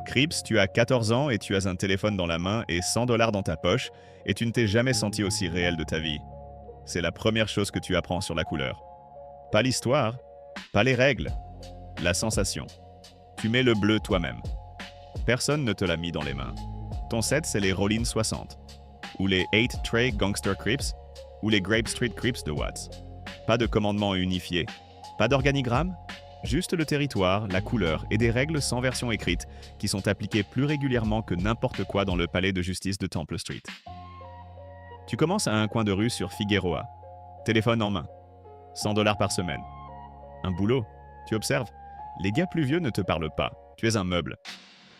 Crips, tu as 14 ans et tu as un téléphone dans la main et 100 dollars dans ta poche et tu ne t'es jamais senti aussi réel de ta vie. C'est la première chose que tu apprends sur la couleur. Pas l'histoire, pas les règles, la sensation. Tu mets le bleu toi-même. Personne ne te l'a mis dans les mains. Ton set, c'est les Rollin 60, ou les 8 Tray Gangster Crips, ou les Grape Street Crips de Watts. Pas de commandement unifié, pas d'organigramme, juste le territoire, la couleur et des règles sans version écrite qui sont appliquées plus régulièrement que n'importe quoi dans le palais de justice de Temple Street. Tu commences à un coin de rue sur Figueroa. Téléphone en main. 100 dollars par semaine. Un boulot. Tu observes. Les gars plus vieux ne te parlent pas. Tu es un meuble.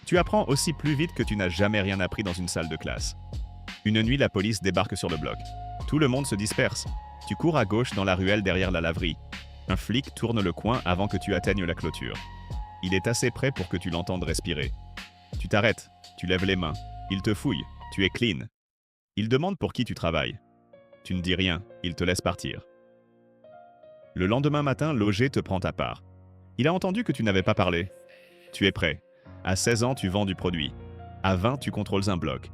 Tu apprends aussi plus vite que tu n'as jamais rien appris dans une salle de classe. Une nuit, la police débarque sur le bloc. Tout le monde se disperse. Tu cours à gauche dans la ruelle derrière la laverie. Un flic tourne le coin avant que tu atteignes la clôture. Il est assez près pour que tu l'entendes respirer. Tu t'arrêtes, tu lèves les mains. Il te fouille, tu es clean. Il demande pour qui tu travailles. Tu ne dis rien, il te laisse partir. Le lendemain matin, l'OG te prend à part. Il a entendu que tu n'avais pas parlé. Tu es prêt. À 16 ans, tu vends du produit. À 20, tu contrôles un bloc.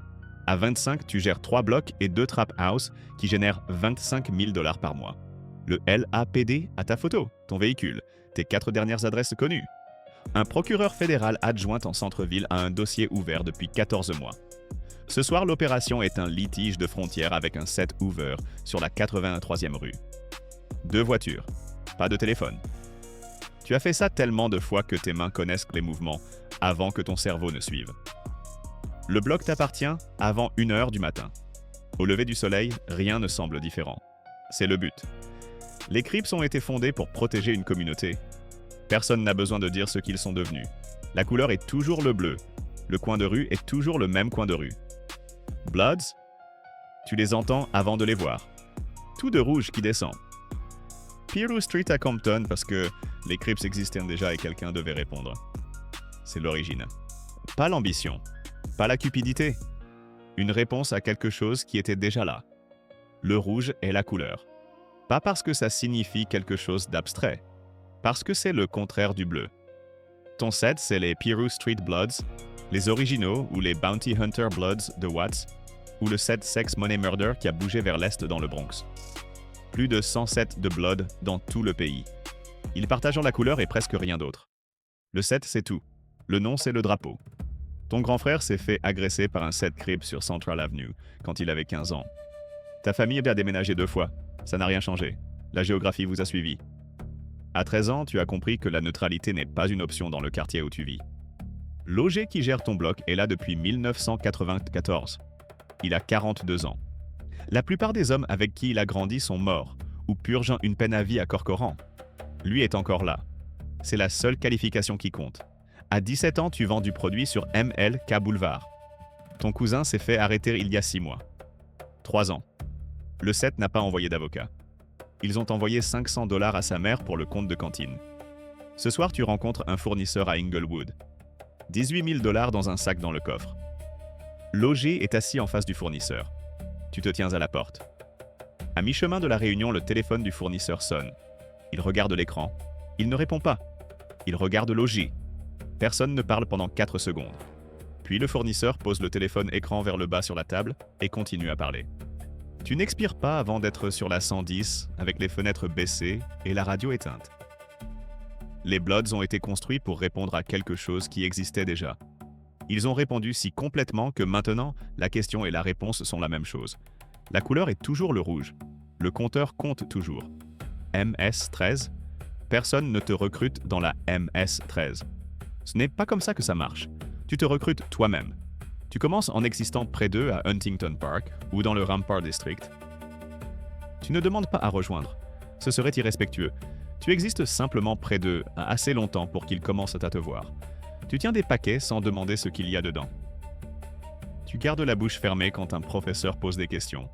À 25, tu gères 3 blocs et 2 trap house qui génèrent 25 000 dollars par mois. Le LAPD a ta photo, ton véhicule, tes 4 dernières adresses connues. Un procureur fédéral adjoint en centre-ville a un dossier ouvert depuis 14 mois. Ce soir, l'opération est un litige de frontière avec un set Hoover sur la 83e rue. 2 voitures, pas de téléphone. Tu as fait ça tellement de fois que tes mains connaissent les mouvements avant que ton cerveau ne suive. Le bloc t'appartient avant 1 heure du matin. Au lever du soleil, rien ne semble différent. C'est le but. Les Crips ont été fondés pour protéger une communauté. Personne n'a besoin de dire ce qu'ils sont devenus. La couleur est toujours le bleu. Le coin de rue est toujours le même coin de rue. Bloods, tu les entends avant de les voir. Tout de rouge qui descend. Piru Street à Compton parce que les Crips existaient déjà et quelqu'un devait répondre. C'est l'origine. Pas l'ambition, pas la cupidité. Une réponse à quelque chose qui était déjà là. Le rouge est la couleur. Pas parce que ça signifie quelque chose d'abstrait, parce que c'est le contraire du bleu. Ton set, c'est les Piru Street Bloods, les originaux ou les Bounty Hunter Bloods de Watts, ou le set Sex Money Murder qui a bougé vers l'est dans le Bronx. Plus de 100 sets de Blood dans tout le pays. Ils partagent la couleur et presque rien d'autre. Le set, c'est tout. Le nom, c'est le drapeau. Ton grand frère s'est fait agresser par un set Crip sur Central Avenue quand il avait 15 ans. Ta famille a déménagé 2 fois. Ça n'a rien changé. La géographie vous a suivi. À 13 ans, tu as compris que la neutralité n'est pas une option dans le quartier où tu vis. L'OG qui gère ton bloc est là depuis 1994. Il a 42 ans. La plupart des hommes avec qui il a grandi sont morts ou purgeant une peine à vie à Corcoran. Lui est encore là. C'est la seule qualification qui compte. À 17 ans, tu vends du produit sur MLK Boulevard. Ton cousin s'est fait arrêter il y a 6 mois. 3 ans. Le set n'a pas envoyé d'avocat. Ils ont envoyé 500 dollars à sa mère pour le compte de cantine. Ce soir, tu rencontres un fournisseur à Inglewood. 18 000 dollars dans un sac dans le coffre. L'OG est assis en face du fournisseur. Tu te tiens à la porte. À mi-chemin de la réunion, le téléphone du fournisseur sonne. Il regarde l'écran. Il ne répond pas. Il regarde l'OG. Personne ne parle pendant 4 secondes. Puis le fournisseur pose le téléphone écran vers le bas sur la table et continue à parler. Tu n'expires pas avant d'être sur la 110 avec les fenêtres baissées et la radio éteinte. Les Bloods ont été construits pour répondre à quelque chose qui existait déjà. Ils ont répondu si complètement que maintenant, la question et la réponse sont la même chose. La couleur est toujours le rouge. Le compteur compte toujours. MS-13, personne ne te recrute dans la MS-13. Ce n'est pas comme ça que ça marche. Tu te recrutes toi-même. Tu commences en existant près d'eux à Huntington Park ou dans le Rampart District. Tu ne demandes pas à rejoindre. Ce serait irrespectueux. Tu existes simplement près d'eux assez longtemps pour qu'ils commencent à te voir. Tu tiens des paquets sans demander ce qu'il y a dedans. Tu gardes la bouche fermée quand un professeur pose des questions.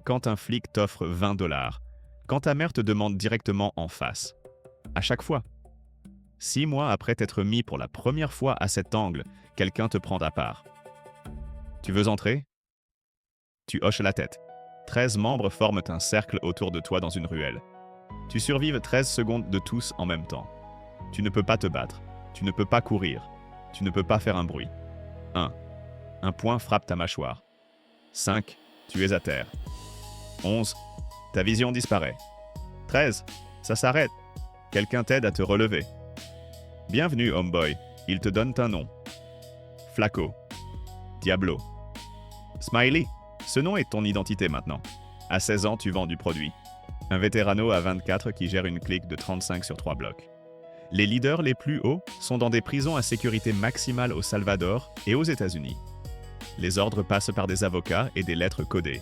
Quand un flic t'offre 20 dollars. Quand ta mère te demande directement en face. À chaque fois. 6 mois après t'être mis pour la première fois à cet angle, quelqu'un te prend à part. Tu veux entrer? Tu hoches la tête. 13 membres forment un cercle autour de toi dans une ruelle. Tu survives 13 secondes de tous en même temps. Tu ne peux pas te battre. Tu ne peux pas courir. Tu ne peux pas faire un bruit. 1. Un poing frappe ta mâchoire. 5. Tu es à terre. 11. Ta vision disparaît. 13. Ça s'arrête. Quelqu'un t'aide à te relever. Bienvenue, homeboy. Ils te donnent un nom. Flaco. Diablo. Smiley. Ce nom est ton identité maintenant. À 16 ans, tu vends du produit. Un vétérano à 24 qui gère une clique de 35 sur 3 blocs. Les leaders les plus hauts sont dans des prisons à sécurité maximale au Salvador et aux États-Unis. Les ordres passent par des avocats et des lettres codées.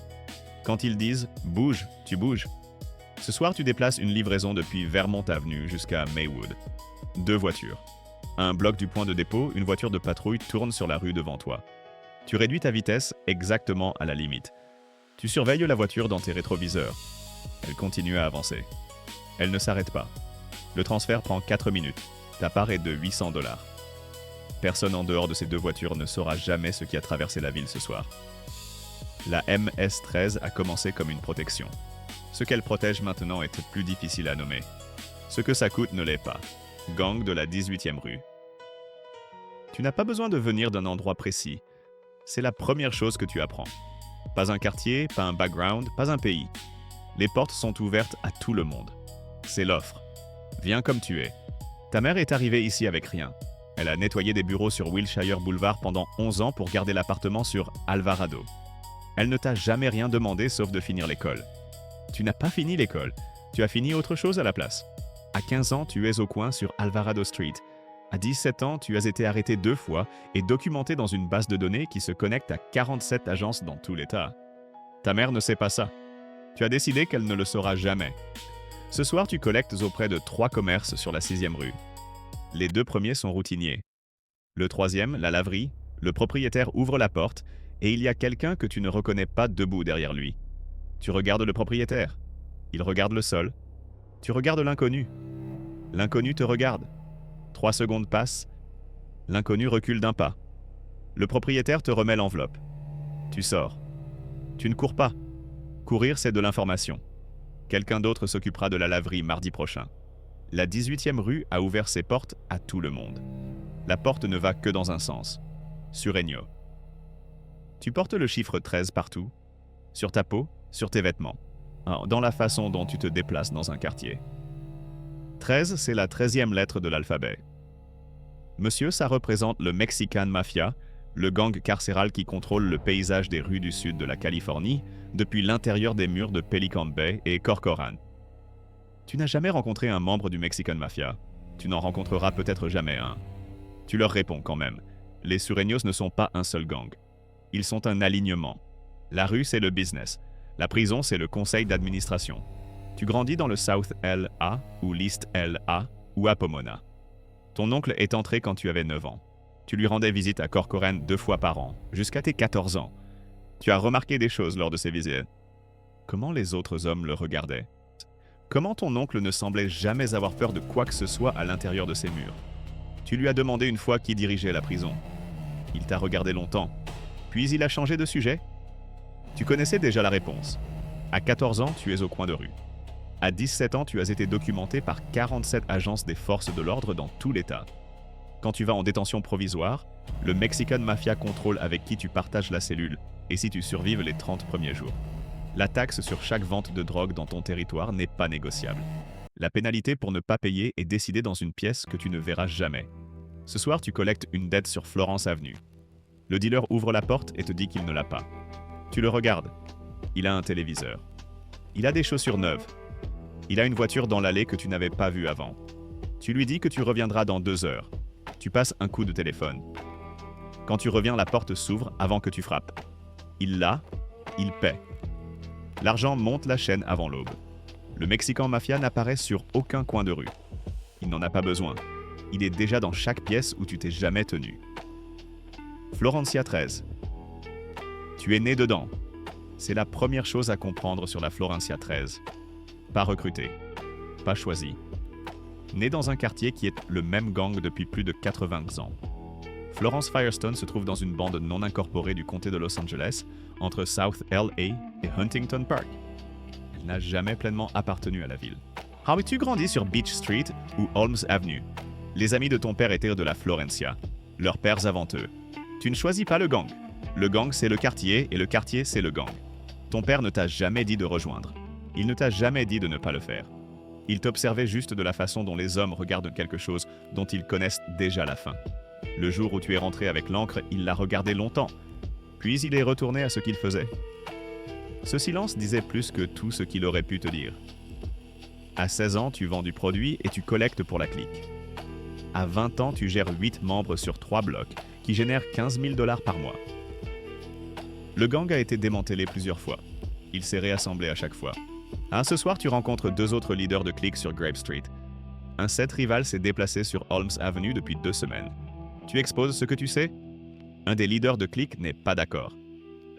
Quand ils disent « bouge », tu bouges. Ce soir, tu déplaces une livraison depuis Vermont Avenue jusqu'à Maywood. 2 voitures. À un bloc du point de dépôt, une voiture de patrouille tourne sur la rue devant toi. Tu réduis ta vitesse exactement à la limite. Tu surveilles la voiture dans tes rétroviseurs. Elle continue à avancer. Elle ne s'arrête pas. Le transfert prend 4 minutes. Ta part est de 800 $. Personne en dehors de ces 2 voitures ne saura jamais ce qui a traversé la ville ce soir. La MS-13 a commencé comme une protection. Ce qu'elle protège maintenant est plus difficile à nommer. Ce que ça coûte ne l'est pas. Gang de la 18e rue. Tu n'as pas besoin de venir d'un endroit précis. C'est la première chose que tu apprends. Pas un quartier, pas un background, pas un pays. Les portes sont ouvertes à tout le monde. C'est l'offre. Viens comme tu es. Ta mère est arrivée ici avec rien. Elle a nettoyé des bureaux sur Wilshire Boulevard pendant 11 ans pour garder l'appartement sur Alvarado. Elle ne t'a jamais rien demandé sauf de finir l'école. Tu n'as pas fini l'école. Tu as fini autre chose à la place. À 15 ans, tu es au coin sur Alvarado Street. À 17 ans, tu as été arrêté 2 fois et documenté dans une base de données qui se connecte à 47 agences dans tout l'État. Ta mère ne sait pas ça. Tu as décidé qu'elle ne le saura jamais. Ce soir, tu collectes auprès de 3 commerces sur la 6e rue. Les 2 premiers sont routiniers. Le 3e, la laverie, le propriétaire ouvre la porte et il y a quelqu'un que tu ne reconnais pas debout derrière lui. Tu regardes le propriétaire. Il regarde le sol. Tu regardes l'inconnu. L'inconnu te regarde. 3 secondes passent. L'inconnu recule d'un pas. Le propriétaire te remet l'enveloppe. Tu sors. Tu ne cours pas. Courir, c'est de l'information. Quelqu'un d'autre s'occupera de la laverie mardi prochain. La 18e rue a ouvert ses portes à tout le monde. La porte ne va que dans un sens. Sureño. Tu portes le chiffre 13 partout. Sur ta peau, sur tes vêtements. Dans la façon dont tu te déplaces dans un quartier. 13, c'est la 13e lettre de l'alphabet. Monsieur, ça représente le Mexican Mafia, le gang carcéral qui contrôle le paysage des rues du sud de la Californie depuis l'intérieur des murs de Pelican Bay et Corcoran. Tu n'as jamais rencontré un membre du Mexican Mafia. Tu n'en rencontreras peut-être jamais un. Tu leur réponds quand même. Les Sureños ne sont pas un seul gang. Ils sont un alignement. La rue, c'est le business. La prison, c'est le conseil d'administration. Tu grandis dans le South LA ou l'East LA ou à Pomona. Ton oncle est entré quand tu avais 9 ans. Tu lui rendais visite à Corcoran 2 fois par an, jusqu'à tes 14 ans. Tu as remarqué des choses lors de ces visites. Comment les autres hommes le regardaient? Comment ton oncle ne semblait jamais avoir peur de quoi que ce soit à l'intérieur de ces murs? Tu lui as demandé une fois qui dirigeait la prison. Il t'a regardé longtemps. Puis il a changé de sujet. Tu connaissais déjà la réponse. À 14 ans, tu es au coin de rue. À 17 ans, tu as été documenté par 47 agences des forces de l'ordre dans tout l'État. Quand tu vas en détention provisoire, le Mexican Mafia contrôle avec qui tu partages la cellule et si tu survives les 30 premiers jours. La taxe sur chaque vente de drogue dans ton territoire n'est pas négociable. La pénalité pour ne pas payer est décidée dans une pièce que tu ne verras jamais. Ce soir, tu collectes une dette sur Florence Avenue. Le dealer ouvre la porte et te dit qu'il ne l'a pas. Tu le regardes. Il a un téléviseur. Il a des chaussures neuves. Il a une voiture dans l'allée que tu n'avais pas vue avant. Tu lui dis que tu reviendras dans 2 heures. Tu passes un coup de téléphone. Quand tu reviens, la porte s'ouvre avant que tu frappes. Il l'a, il paie. L'argent monte la chaîne avant l'aube. Le Mexican Mafia n'apparaît sur aucun coin de rue. Il n'en a pas besoin. Il est déjà dans chaque pièce où tu t'es jamais tenu. Florencia 13. Tu es né dedans. C'est la première chose à comprendre sur la Florencia 13. Pas recruté. Pas choisi. Né dans un quartier qui est le même gang depuis plus de 80 ans. Florence Firestone se trouve dans une bande non incorporée du comté de Los Angeles, entre South LA et Huntington Park. Elle n'a jamais pleinement appartenu à la ville. As-tu grandi sur Beach Street ou Holmes Avenue? Les amis de ton père étaient de la Florencia. leurs pères avant eux. Tu ne choisis pas le gang. Le gang, c'est le quartier et le quartier, c'est le gang. Ton père ne t'a jamais dit de rejoindre. Il ne t'a jamais dit de ne pas le faire. Il t'observait juste de la façon dont les hommes regardent quelque chose dont ils connaissent déjà la fin. Le jour où tu es rentré avec l'encre, il l'a regardé longtemps. Puis il est retourné à ce qu'il faisait. Ce silence disait plus que tout ce qu'il aurait pu te dire. À 16 ans, tu vends du produit et tu collectes pour la clique. À 20 ans, tu gères 8 membres sur 3 blocs, qui génèrent 15 000 $ par mois. Le gang a été démantelé plusieurs fois. Il s'est réassemblé à chaque fois. Ce soir, tu rencontres 2 autres leaders de clique sur Grape Street. Un set rival s'est déplacé sur Holmes Avenue depuis 2 semaines. Tu exposes ce que tu sais? Un des leaders de clique n'est pas d'accord.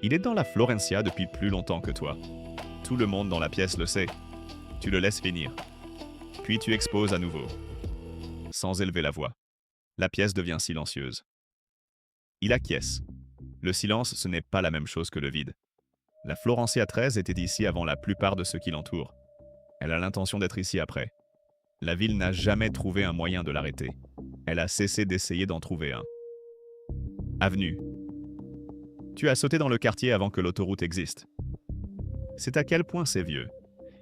Il est dans la Florencia depuis plus longtemps que toi. Tout le monde dans la pièce le sait. Tu le laisses finir. Puis tu exposes à nouveau. Sans élever la voix. La pièce devient silencieuse. Il acquiesce. Le silence, ce n'est pas la même chose que le vide. La Florencia 13 était ici avant la plupart de ceux qui l'entourent. Elle a l'intention d'être ici après. La ville n'a jamais trouvé un moyen de l'arrêter. Elle a cessé d'essayer d'en trouver un. Avenue. Tu as sauté dans le quartier avant que l'autoroute existe. C'est à quel point c'est vieux.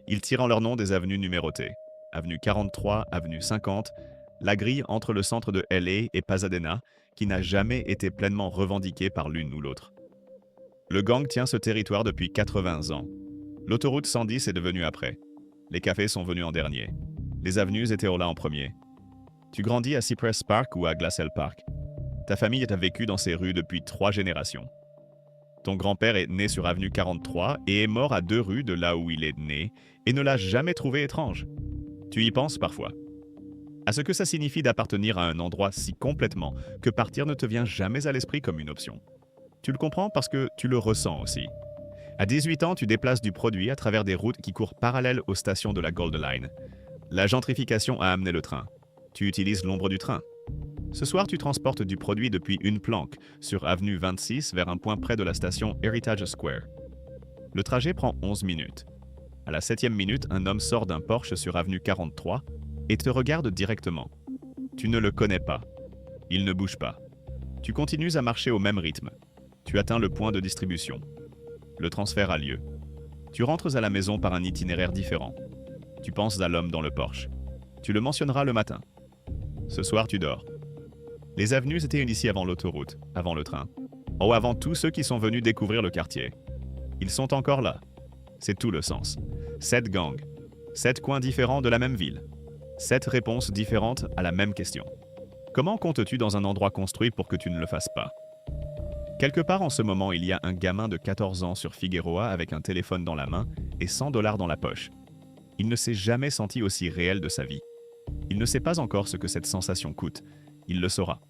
Ils tirent en leur nom des avenues numérotées. Avenue 43, avenue 50, la grille entre le centre de LA et Pasadena, qui n'a jamais été pleinement revendiquée par l'une ou l'autre. Le gang tient ce territoire depuis 80 ans. L'autoroute 110 est devenue après. Les cafés sont venus en dernier. Les avenues étaient là en premier. Tu grandis à Cypress Park ou à Glassell Park. Ta famille a vécu dans ces rues depuis 3 générations. Ton grand-père est né sur avenue 43 et est mort à 2 rues de là où il est né et ne l'a jamais trouvé étrange. Tu y penses parfois. À ce que ça signifie d'appartenir à un endroit si complètement que partir ne te vient jamais à l'esprit comme une option. Tu le comprends parce que tu le ressens aussi. À 18 ans, tu déplaces du produit à travers des routes qui courent parallèles aux stations de la Gold Line. La gentrification a amené le train. Tu utilises l'ombre du train. Ce soir, tu transportes du produit depuis une planque sur avenue 26 vers un point près de la station Heritage Square. Le trajet prend 11 minutes. À la 7e minute, un homme sort d'un Porsche sur avenue 43 et te regarde directement. Tu ne le connais pas. Il ne bouge pas. Tu continues à marcher au même rythme. Tu atteins le point de distribution. Le transfert a lieu. Tu rentres à la maison par un itinéraire différent. Tu penses à l'homme dans le Porsche. Tu le mentionneras le matin. Ce soir, tu dors. Les avenues étaient ici avant l'autoroute, avant le train. Avant tous ceux qui sont venus découvrir le quartier. Ils sont encore là. C'est tout le sens. 7 gangs. 7 coins différents de la même ville. 7 réponses différentes à la même question. Comment comptes-tu dans un endroit construit pour que tu ne le fasses pas? Quelque part en ce moment, il y a un gamin de 14 ans sur Figueroa avec un téléphone dans la main et 100 $ dans la poche. Il ne s'est jamais senti aussi réel de sa vie. Il ne sait pas encore ce que cette sensation coûte. Il le saura.